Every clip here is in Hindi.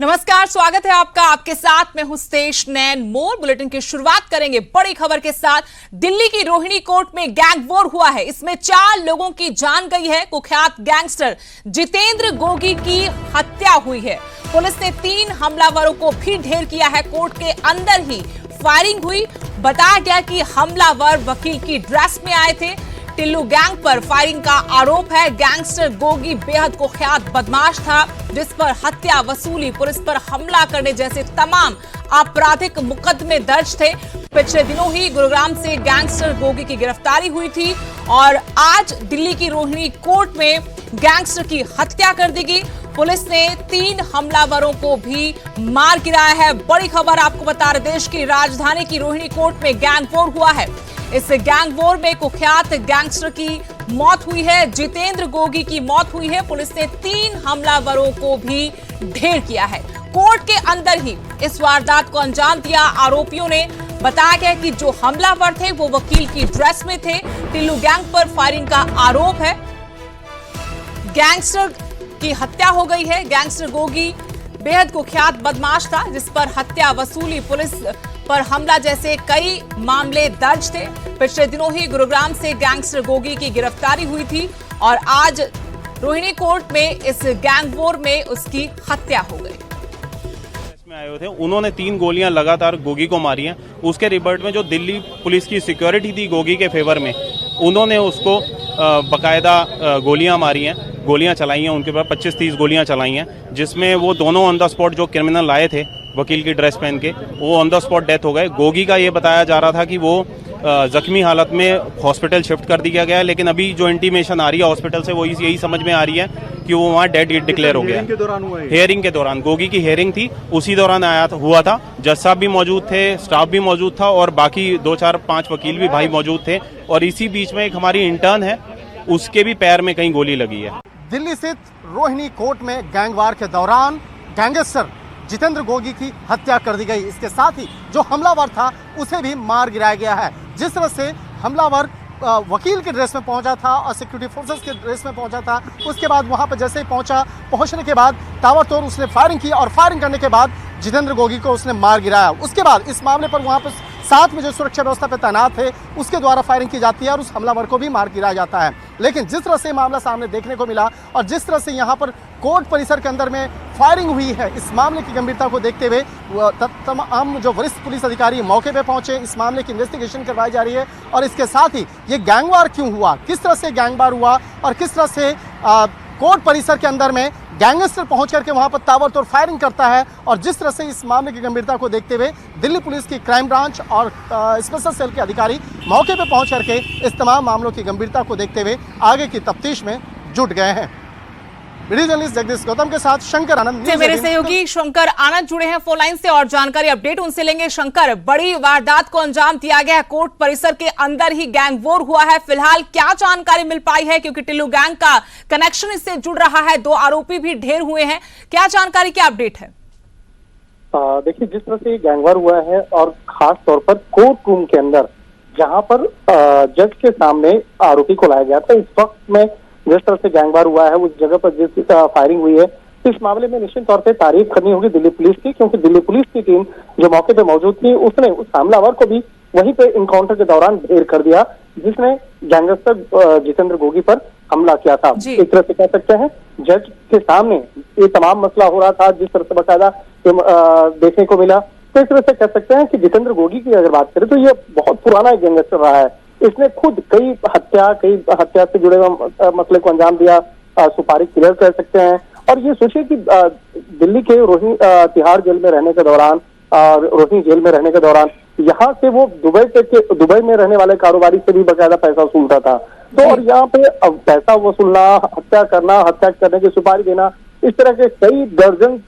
नमस्कार, स्वागत है आपका। आपके साथ मैं हूं स्टेश नैन मोर। बुलेटिन की शुरुआत करेंगे बड़ी खबर के साथ। दिल्ली की रोहिणी कोर्ट में गैंग वॉर हुआ है। इसमें 4 लोगों की जान गई है। कुख्यात गैंगस्टर जितेंद्र गोगी की हत्या हुई है। पुलिस ने 3 हमलावरों को भी ढेर किया है। कोर्ट के अंदर ही फायरिंग हुई। बताया गया कि हमलावर वकील की ड्रेस में आए थे। टिल्लू गैंग पर फायरिंग का आरोप है। गैंगस्टर गोगी बेहद कुख्यात बदमाश था, जिस पर हत्या, वसूली, पुलिस पर हमला करने जैसे तमाम आपराधिक मुकदमे दर्ज थे। पिछले दिनों ही गुरुग्राम से गैंगस्टर गोगी की गिरफ्तारी हुई थी और आज दिल्ली की रोहिणी कोर्ट में गैंगस्टर की हत्या कर दी गई। पुलिस ने 3 हमलावरों को भी मार गिराया है। बड़ी खबर आपको बता रहे, देश की राजधानी की रोहिणी कोर्ट में गैंग वॉर हुआ है। इस गैंग वॉर में कुख्यात गैंगस्टर की मौत हुई है। जितेंद्र गोगी की मौत हुई है। पुलिस ने 3 हमलावरों को भी ढेर किया है। कोर्ट के अंदर ही इस वारदात को अंजाम दिया। आरोपियों ने बताया गया कि जो हमलावर थे वो वकील की ड्रेस में थे। टिल्लू गैंग पर फायरिंग का आरोप है। गैंगस्टर की हत्या हो गई है। गैंगस्टर गोगी बेहद कुख्यात बदमाश था, जिस पर हत्या, वसूली, पुलिस पर हमला जैसे कई मामले दर्ज थे। पिछले दिनों ही गुरुग्राम से गैंगस्टर गोगी की गिरफ्तारी हुई थी और आज रोहिणी कोर्ट में इस गैंग वॉर में उसकी हत्या हो गई। आए हुए थे, उन्होंने 3 गोलियां लगातार गोगी को मारी हैं। उसके रिबर्ट में जो दिल्ली पुलिस की सिक्योरिटी थी गोगी के फेवर में, उन्होंने उसको बकायदा गोलियां मारी हैं, गोलियां चलाई हैं। उनके पास 25-30 गोलियां चलाई हैं, जिसमें वो दोनों ऑन द स्पॉट जो क्रिमिनल आए थे वकील की ड्रेस पहन के, वो ऑन द स्पॉट डेथ हो गए। गोगी का ये बताया जा रहा था कि वो जख्मी हालत में हॉस्पिटल शिफ्ट कर दिया गया है, लेकिन अभी जो इंटीमेशन आ रही है हॉस्पिटल से वो यही समझ में आ रही है कि वो वहाँ डेड डिक्लेयर हो गया। हेयरिंग के दौरान गोगी की हेयरिंग थी, उसी दौरान हुआ था। जज साहब भी मौजूद थे, स्टाफ भी मौजूद था और बाकी 2-4-5 वकील भी भाई मौजूद थे। और इसी बीच में एक हमारी इंटर्न है, उसके भी पैर में कहीं गोली लगी है। दिल्ली स्थित रोहिणी कोर्ट में गैंगवार के दौरान गैंगस्टर जितेंद्र गोगी की हत्या कर दी गई। इसके साथ ही जो हमलावर था उसे भी मार गिराया गया है। जिस तरह से हमलावर वकील के ड्रेस में पहुंचा था और सिक्योरिटी फोर्सेस के ड्रेस में पहुंचा था, उसके बाद वहां पर जैसे ही पहुंचने के बाद ताबड़तोड़ उसने फायरिंग की और फायरिंग करने के बाद जितेंद्र गोगी को उसने मार गिराया। उसके बाद इस मामले पर वहां पर साथ में जो सुरक्षा व्यवस्था पे तैनात है उसके द्वारा फायरिंग की जाती है और उस हमलावर को भी मार गिराया जाता है। लेकिन जिस तरह से मामला सामने देखने को मिला और जिस तरह से यहाँ पर कोर्ट परिसर के अंदर में फायरिंग हुई है, इस मामले की गंभीरता को देखते हुए तमाम जो वरिष्ठ पुलिस अधिकारी मौके पे पहुंचे, इस मामले की इन्वेस्टिगेशन करवाई जा रही है। और इसके साथ ही ये गैंगवार क्यों हुआ, किस तरह से गैंगवार हुआ और किस तरह से कोर्ट परिसर के अंदर में गैंगस्टर पहुंच करके वहां पर ताबड़तोड़ फायरिंग करता है, और जिस तरह से इस मामले की गंभीरता को देखते हुए दिल्ली पुलिस की क्राइम ब्रांच और स्पेशल सेल के अधिकारी मौके पर पहुंच करके इस तमाम मामलों की गंभीरता को देखते हुए आगे की तफ्तीश में जुट गए हैं। वीडियो जर्नलिस्ट जगदीश गौतम के साथ शंकर आनंद, मेरे सहयोगी शंकर आनंद जुड़े हैं फोन लाइन से और जानकारी अपडेट उनसे लेंगे। शंकर, बड़ी वारदात को अंजाम दिया गया है, कोर्ट परिसर के अंदर ही गैंग वॉर हुआ है। फिलहाल क्या जानकारी मिल पाई है, क्योंकि टिल्लू गैंग का कनेक्शन इससे जुड़ रहा है, 2 आरोपी भी ढेर हुए हैं। क्या जानकारी, क्या अपडेट है? देखिए, जिस तरह से गैंगवार हुआ है और खास तौर पर कोर्ट रूम के अंदर जहां पर जज के सामने आरोपी को लाया गया था, इस वक्त में जिस तरह से गैंगवार हुआ है, उस जगह पर जिस फायरिंग हुई है, इस मामले में निश्चित तौर पे तारीफ करनी होगी दिल्ली पुलिस की, क्योंकि दिल्ली पुलिस की टीम जो मौके पे मौजूद थी उसने उस हमलावर को भी वहीं पे इनकाउंटर के दौरान ढेर कर दिया जिसने गैंगस्टर जितेंद्र गोगी पर हमला किया था। एक तरह से कह सकते हैं जज के सामने ये तमाम मसला हो रहा था, जिस तरह से बाकायदा देखने को मिला। तो इस तरह से कह सकते हैं कि जितेंद्र गोगी की अगर बात करें तो ये बहुत पुराना गैंगस्टर रहा है। इसने खुद कई हत्या से जुड़े हुए मसले को अंजाम दिया, सुपारी किलर कह सकते हैं। और ये सोचिए कि दिल्ली के रोहिणी तिहाड़ जेल में रहने के दौरान, रोहिणी जेल में रहने के दौरान यहाँ से वो दुबई में रहने वाले कारोबारी से भी बाकायदा पैसा वसूलता था। तो और यहाँ पे पैसा वसूलना, हत्या करने की सुपारी देना, इस तरह के कई दर्जन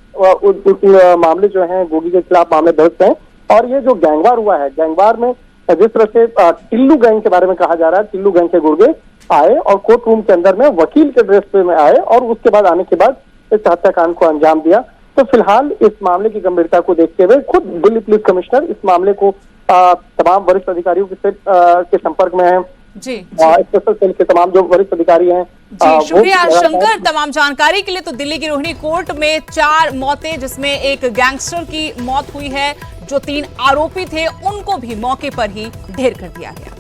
मामले जो हैं गोगी के खिलाफ मामले दर्ज हैं। और ये जो गैंगवार हुआ है, गैंगवार में जिस तरह से टिल्लू गैंग के बारे में कहा जा रहा है, टिल्लू गैंग के गुर्गे आए और कोर्ट रूम के अंदर में वकील के ड्रेस पे में आए और उसके बाद आने के बाद इस हत्याकांड को अंजाम दिया। तो फिलहाल इस मामले की गंभीरता को देखते हुए खुद दिल्ली पुलिस कमिश्नर इस मामले को तमाम वरिष्ठ अधिकारियों के संपर्क में है। जी स्पेशल सेल के तमाम जो वरिष्ठ अधिकारी हैं। जी शुक्रिया शंकर तमाम जानकारी के लिए। तो दिल्ली की रोहिणी कोर्ट में 4 मौतें, जिसमें एक गैंगस्टर की मौत हुई है। जो 3 आरोपी थे उनको भी मौके पर ही ढेर कर दिया गया।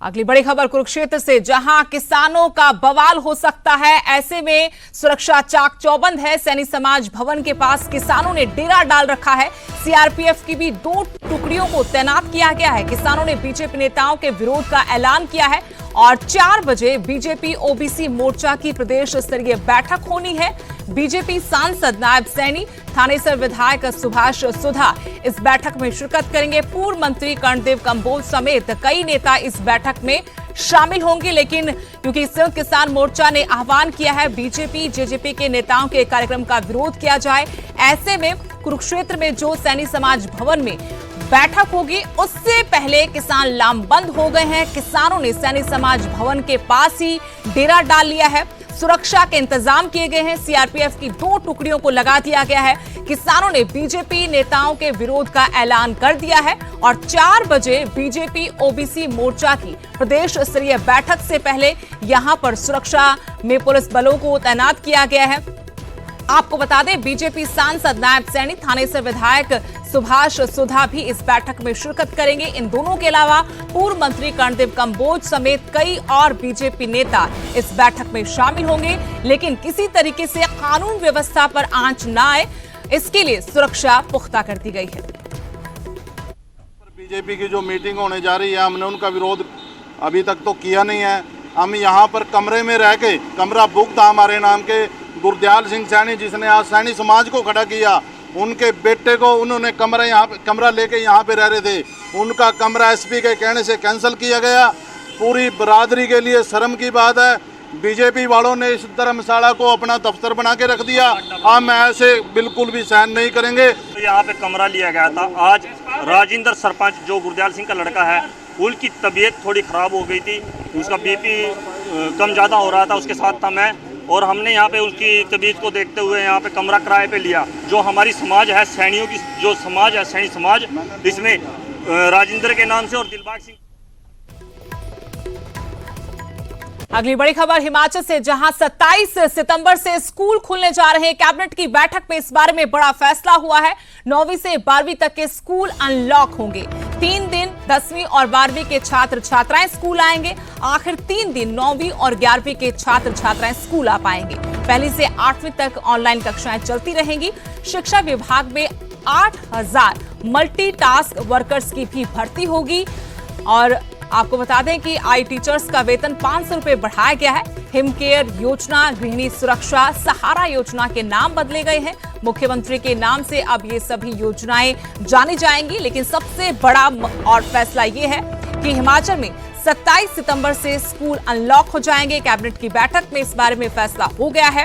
अगली बड़ी खबर कुरुक्षेत्र से, जहां किसानों का बवाल हो सकता है। ऐसे में सुरक्षा चाक चौबंद है। सैनी समाज भवन के पास किसानों ने डेरा डाल रखा है। सीआरपीएफ की भी 2 टुकड़ियों को तैनात किया गया है। किसानों ने बीजेपी नेताओं के विरोध का ऐलान किया है और 4 बजे बीजेपी ओबीसी मोर्चा की प्रदेश स्तरीय बैठक होनी है। बीजेपी सांसद नायब सैनी, थानेसर विधायक सुभाष सुधा इस बैठक में शिरकत करेंगे। पूर्व मंत्री कर्णदेव कंबोज समेत कई नेता इस बैठक में शामिल होंगे। लेकिन क्योंकि संयुक्त किसान मोर्चा ने आह्वान किया है बीजेपी जेजेपी के नेताओं के कार्यक्रम का विरोध किया जाए, ऐसे में कुरुक्षेत्र में जो सैनी समाज भवन में बैठक होगी उससे पहले किसान लामबंद हो गए हैं। किसानों ने सैनी समाज भवन के पास ही डेरा डाल लिया है। सुरक्षा के इंतजाम किए गए हैं। सीआरपीएफ की 2 टुकड़ियों को लगा दिया गया है। किसानों ने बीजेपी नेताओं के विरोध का ऐलान कर दिया है और 4 बजे बीजेपी ओबीसी मोर्चा की प्रदेश स्तरीय बैठक से पहले यहां पर सुरक्षा में पुलिस बलों को तैनात किया गया है। आपको बता दें बीजेपी सांसद नायब सैनी, थानेसर विधायक सुभाष सुधा भी इस बैठक में शिरकत करेंगे। इन दोनों के अलावा पूर्व मंत्री कर्णदेव कंबोज समेत कई और बीजेपी नेता इस बैठक में शामिल होंगे। लेकिन किसी तरीके से कानून व्यवस्था पर आंच न आए, इसके लिए सुरक्षा पुख्ता कर दी गई है। बीजेपी की जो मीटिंग होने जा रही है, हमने उनका विरोध अभी तक तो किया नहीं है। हम यहाँ पर कमरे में रह के, कमरा बुक था हमारे नाम के, गुरदयाल सिंह सैनी जिसने आज सैनी समाज को खड़ा किया, उनके बेटे को उन्होंने कमरा लेके यहाँ पे रह रहे थे। उनका कमरा एसपी के कहने से कैंसिल किया गया। पूरी बरादरी के लिए शर्म की बात है। बीजेपी वालों ने इस धर्मशाला को अपना दफ्तर बना के रख दिया। हम ऐसे बिल्कुल भी सहन नहीं करेंगे। तो यहाँ पे कमरा लिया गया था। आज राजेंद्र सरपंच जो गुरदयाल सिंह का लड़का है, उनकी तबीयत थोड़ी ख़राब हो गई थी। उसका बीपी कम ज़्यादा हो रहा था, उसके साथ था मैं, और हमने यहाँ पे उसकी तबीयत को देखते हुए यहाँ पे कमरा किराए पे लिया। जो हमारी समाज है, सैनियों की जो समाज है, सैनी समाज, इसमें राजेंद्र के नाम से और दिलबाग सिंह। अगली बड़ी खबर हिमाचल से, जहां 27 सितंबर से स्कूल खुलने जा रहे हैं। कैबिनेट की बैठक में इस बारे में बड़ा फैसला हुआ है। 9वीं से 12वीं तक के स्कूल अनलॉक होंगे। 3 दिन 10वीं और 12वीं के छात्र छात्राएं स्कूल आएंगे। आखिर 3 दिन 9वीं और 11वीं के छात्र छात्राएं स्कूल आ पाएंगे। 1 से 8वीं तक ऑनलाइन कक्षाएं चलती रहेंगी। शिक्षा विभाग में 8000 मल्टीटास्क वर्कर्स की भी भर्ती होगी। और आपको बता दें कि आई टीचर्स का वेतन 500 रुपए बढ़ाया गया है। हिमकेयर योजना, गृहिणी सुरक्षा, सहारा योजना के नाम बदले गए हैं। मुख्यमंत्री के नाम से अब ये सभी योजनाएं जानी जाएंगी। लेकिन सबसे बड़ा और फैसला ये है कि हिमाचल में 27 सितंबर से स्कूल अनलॉक हो जाएंगे। कैबिनेट की बैठक में इस बारे में फैसला हो गया है।